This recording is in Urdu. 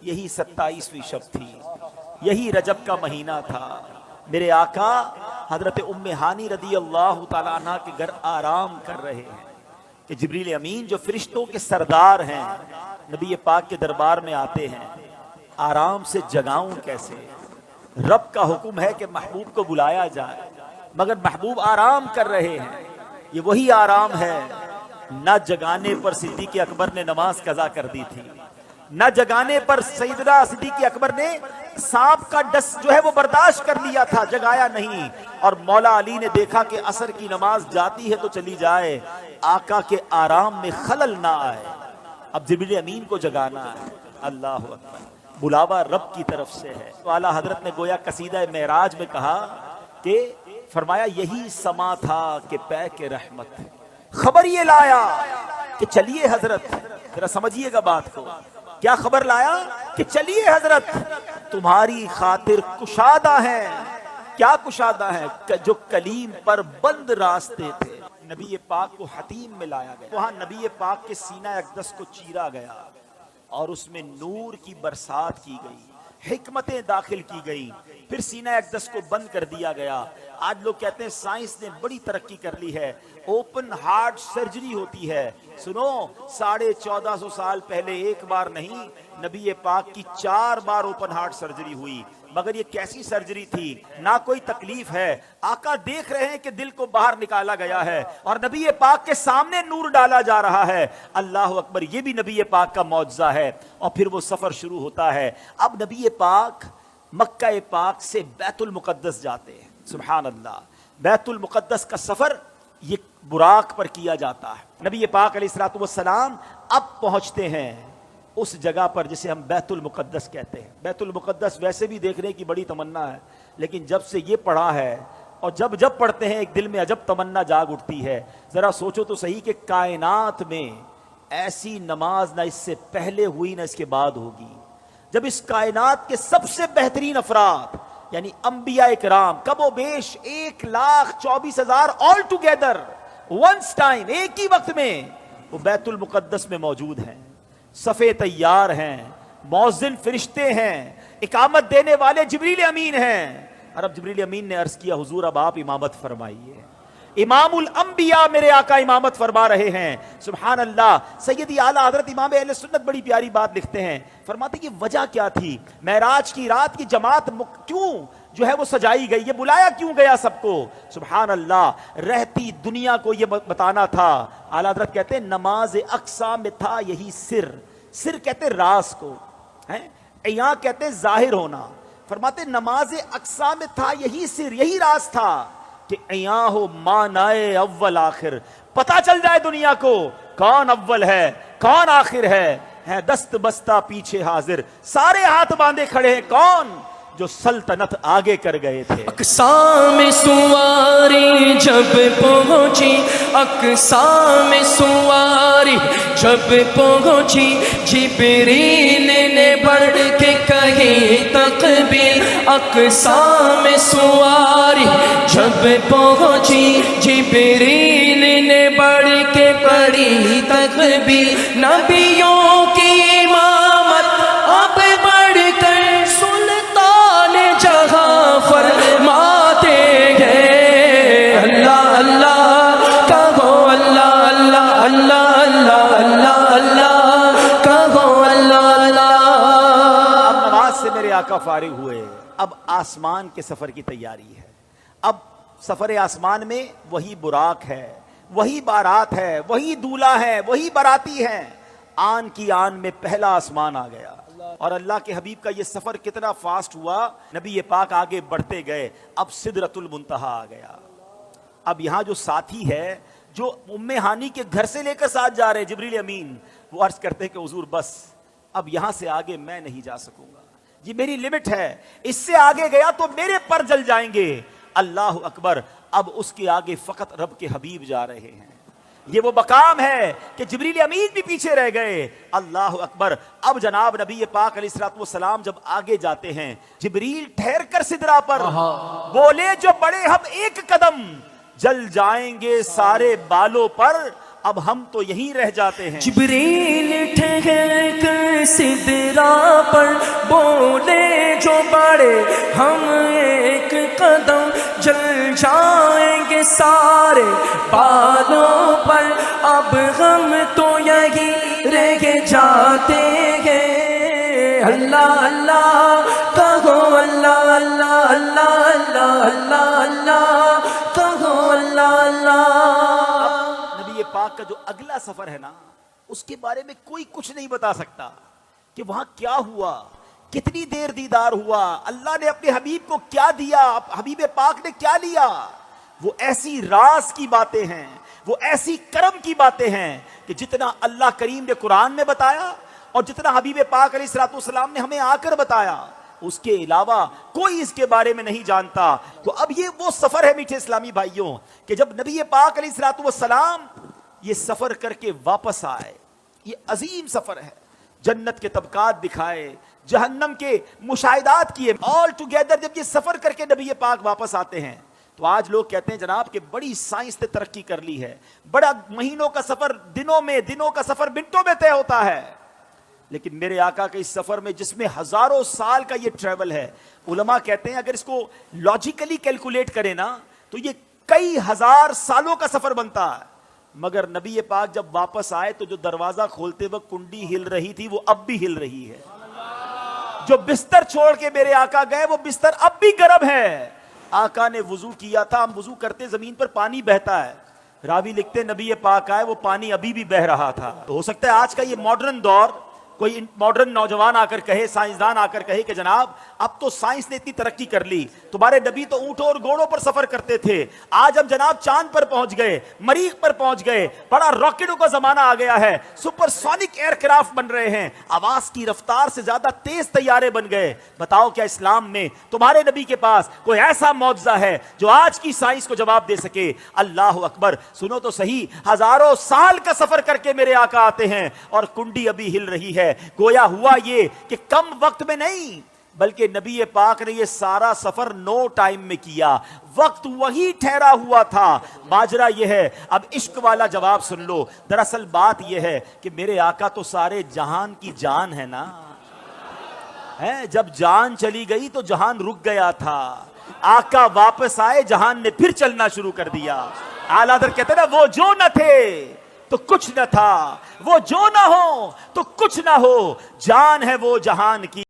یہی 27ویں شب تھی، یہی رجب کا مہینہ تھا۔ میرے آقا حضرت ام ہانی رضی اللہ تعالیٰ عنہ کے گھر آرام کر رہے ہیں کہ جبریل امین جو فرشتوں کے سردار ہیں نبی پاک کے دربار میں آتے ہیں۔ آرام سے جگاؤں کیسے؟ رب کا حکم ہے کہ محبوب کو بلایا جائے، مگر محبوب آرام کر رہے ہیں۔ یہ وہی آرام ہے، نہ جگانے پر صدیق اکبر نے نماز قضا کر دی تھی، نہ جگانے پر سیدنا صدیق اکبر نے سانپ کا ڈس جو ہے وہ برداشت کر لیا تھا، جگایا نہیں۔ اور مولا علی نے دیکھا کہ عصر کی نماز جاتی ہے تو چلی جائے، آقا کے آرام میں خلل نہ آئے، اب جبریل امین کو جگانا ہے۔ اللہ اکبر، بلاوا رب کی طرف سے ہے۔ تو اعلیٰ حضرت نے گویا قصیدہ معراج میں کہا کہ فرمایا یہی سما تھا کہ پے کے رحمت، خبر یہ لایا کہ چلیے حضرت، ذرا سمجھیے گا بات کو، کیا خبر لایا کہ چلیے حضرت تمہاری خاطر کشادہ ہیں۔ کیا کشادہ ہیں؟ جو کلیم پر بند راستے تھے۔ نبی پاک کو حتیم میں لایا گیا، وہاں نبی پاک کے سینہ اقدس کو چیرا گیا اور اس میں نور کی برسات کی گئی، حکمتیں داخل کی گئی، پھر سینہ اقدس کو بند کر دیا گیا۔ آج لوگ کہتے ہیں سائنس نے بڑی ترقی کر لی ہے، اوپن ہارٹ سرجری ہوتی ہے۔ سنو، 1450 سال پہلے ایک بار نہیں، نبی پاک کی 4 بار اوپن ہارٹ سرجری ہوئی، مگر یہ کیسی سرجری تھی؟ نہ کوئی تکلیف ہے، آقا دیکھ رہے ہیں کہ دل کو باہر نکالا گیا ہے اور نبی پاک کے سامنے نور ڈالا جا رہا ہے۔ اللہ اکبر، یہ بھی نبی پاک کا معجزہ ہے۔ اور پھر وہ سفر شروع ہوتا ہے۔ اب نبی پاک مکہ پاک سے بیت المقدس جاتے ہیں۔ سبحان اللہ، بیت المقدس کا سفر یہ براق پر کیا جاتا ہے۔ نبی پاک علیہ الصلوۃ والسلام اب پہنچتے ہیں اس جگہ پر جسے ہم بیت المقدس کہتے ہیں۔ بیت المقدس ویسے بھی دیکھنے کی بڑی تمنا ہے، لیکن جب سے یہ پڑھا ہے اور جب پڑھتے ہیں ایک دل میں عجب تمنا جاگ اٹھتی ہے۔ ذرا سوچو تو صحیح کہ کائنات میں ایسی نماز نہ اس سے پہلے ہوئی نہ اس کے بعد ہوگی، جب اس کائنات کے سب سے بہترین افراد یعنی انبیاء کرام کم و بیش 1,24,000 آل ٹوگیدر ونس ٹائم، ایک ہی وقت میں وہ بیت المقدس میں موجود ہیں، صفے تیار ہیں، مؤذن فرشتے ہیں، اقامت دینے والے جبریل امین ہیں۔ اور اب جبریل امین نے عرض کیا حضور اب آپ امامت فرمائیے۔ امام الانبیاء میرے آقا امامت فرما رہے ہیں۔ سبحان اللہ، سیدی اعلیٰ حضرت امام اہل سنت بڑی پیاری بات لکھتے ہیں، فرماتے کہ وجہ کیا تھی؟ معراج کی رات کی جماعت کیوں جو ہے وہ سجائی گئی، یہ بلایا کیوں گیا سب کو؟ سبحان اللہ، رہتی دنیا کو یہ بتانا تھا۔ اعلیٰ حضرت کہتے ہیں نماز اقصا میں تھا یہی سر، سر کہتے راز کو، یہاں کہتے ظاہر ہونا۔ فرماتے نماز اقصا میں تھا یہی سر، یہی راز تھا کہ ایاں ہو مانائے اول آخر، پتہ چل جائے دنیا کو کون اول ہے کون آخر ہے دست بستہ پیچھے حاضر، سارے ہاتھ باندھے کھڑے ہیں، کون؟ جو سلطنت آگے کر گئے تھے۔ اقصا میں سواری جب پہنچی، اقصا میں سواری جب پہنچی، جبریل نے بڑھ کے کہی تکبیر۔ اقصا میں سواری جب پہنچی، جبریل نے بڑھ کے پڑھی تکبیر۔ نبیوں کی امامت اب بڑھ کر فرماتے ہیں، اللہ اللہ کہو، اللہ اللہ اللہ اللہ اللہ اللہ کہو، اللہ اللہ۔ اب نماز سے میرے آقا فارغ ہوئے، اب آسمان کے سفر کی تیاری ہے۔ اب سفر آسمان میں وہی براق ہے، وہی بارات ہے، وہی دولہا ہے، وہی باراتی ہیں۔ آن کی آن میں پہلا آسمان آ گیا، اور اللہ کے حبیب کا یہ سفر کتنا فاسٹ ہوا، نبی پاک آگے بڑھتے گئے، اب سدرۃ المنتہا آ گیا۔ اب یہاں جو ساتھی ہے جو ام ہانی کے گھر سے لے کر ساتھ جا رہے جبریل امین، وہ عرض کرتے ہیں کہ حضور بس اب یہاں سے آگے میں نہیں جا سکوں گا، یہ میری لمٹ ہے، اس سے آگے گیا تو میرے پر جل جائیں گے۔ اللہ اکبر، اب اس کے آگے فقط رب کے حبیب جا رہے ہیں۔ یہ وہ مقام ہے کہ جبریل امین بھی پیچھے رہ گئے۔ اللہ اکبر، اب جناب نبی پاک علیہ الصلوۃ والسلام جب آگے جاتے ہیں، جبریل ٹھہر کر سدرا پر بولے جو بڑے ہم ایک قدم، جل جائیں گے سارے بالوں پر، اب ہم تو یہیں رہ جاتے ہیں۔ جبریل ٹھہر کر سدرا پر بڑھے ہم ایک قدم جل جائیں گے سارے بالوں پر اب غم تو یہی رہ جاتے ہیں اللہ اللہ کہو اللہ اللہ اللہ اللہ اللہ اللہ کہو اللہ اللہ نبی پاک کا جو اگلا سفر ہے نا اس کے بارے میں کوئی کچھ نہیں بتا سکتا کہ وہاں کیا ہوا کتنی دیر دیدار ہوا اللہ نے اپنے حبیب کو کیا دیا حبیب پاک نے کیا لیا وہ ایسی راز کی باتیں ہیں وہ ایسی کرم کی باتیں ہیں کہ جتنا اللہ کریم نے قرآن میں بتایا اور جتنا حبیب پاک علیہ الصلوۃ والسلام نے ہمیں آ کر بتایا اس کے علاوہ کوئی اس کے بارے میں نہیں جانتا تو اب یہ وہ سفر ہے میٹھے اسلامی بھائیوں کہ جب نبی پاک علیہ الصلوۃ والسلام یہ سفر کر کے واپس آئے یہ عظیم سفر ہے جنت کے طبقات دکھائے جہنم کے مشاہدات کیے آل ٹوگیدر جب یہ سفر کر کے نبی پاک واپس آتے ہیں تو آج لوگ کہتے ہیں جناب کہ بڑی سائنس نے ترقی کر لی ہے بڑا مہینوں کا سفر دنوں کا سفر منٹوں میں طے ہوتا ہے لیکن میرے آقا کے اس سفر میں جس میں ہزاروں سال کا یہ ٹریول ہے علماء کہتے ہیں اگر اس کو لاجیکلی کیلکولیٹ کریں نا تو یہ کئی ہزار سالوں کا سفر بنتا ہے مگر نبی پاک جب واپس آئے تو جو دروازہ کھولتے وقت کنڈی ہل رہی تھی وہ اب بھی ہل رہی ہے جو بستر چھوڑ کے میرے آقا گئے وہ بستر اب بھی گرم ہے آقا نے وضو کیا تھا ہم وضو کرتے زمین پر پانی بہتا ہے راوی لکھتے نبی پاک آئے وہ پانی ابھی بھی بہ رہا تھا تو ہو سکتا ہے آج کا یہ ماڈرن دور کوئی ماڈرن نوجوان آ کر کہے سائنسدان آ کر کہے کہ جناب اب تو سائنس نے اتنی ترقی کر لی تمہارے نبی تو اونٹوں اور گھوڑوں پر سفر کرتے تھے آج ہم جناب چاند پر پہنچ گئے مریخ پر پہنچ گئے بڑا راکٹوں کا زمانہ آ گیا ہے سپر سونک ایئر کرافٹ بن رہے ہیں آواز کی رفتار سے زیادہ تیز طیارے بن گئے بتاؤ کیا اسلام میں تمہارے نبی کے پاس کوئی ایسا معجزہ ہے جو آج کی سائنس کو جواب دے سکے اللہ اکبر سنو تو صحیح ہزاروں سال کا سفر کر کے میرے آقا آتے ہیں اور کنڈی ابھی ہل رہی ہے گویا ہوا یہ کہ کم وقت میں نہیں بلکہ نبی پاک نے یہ سارا سفر نو ٹائم میں کیا وقت وہی ٹھہرا ہوا تھا ماجرا یہ ہے اب عشق والا جواب سن لو دراصل بات یہ ہے کہ میرے آقا تو سارے جہان کی جان ہے نا جب جان چلی گئی تو جہان رک گیا تھا آقا واپس آئے جہان نے پھر چلنا شروع کر دیا اعلیٰ حضرت کہتے ہیں نا وہ جو نہ تھے تو کچھ نہ تھا وہ جو نہ ہو تو کچھ نہ ہو جان ہے وہ جہان کی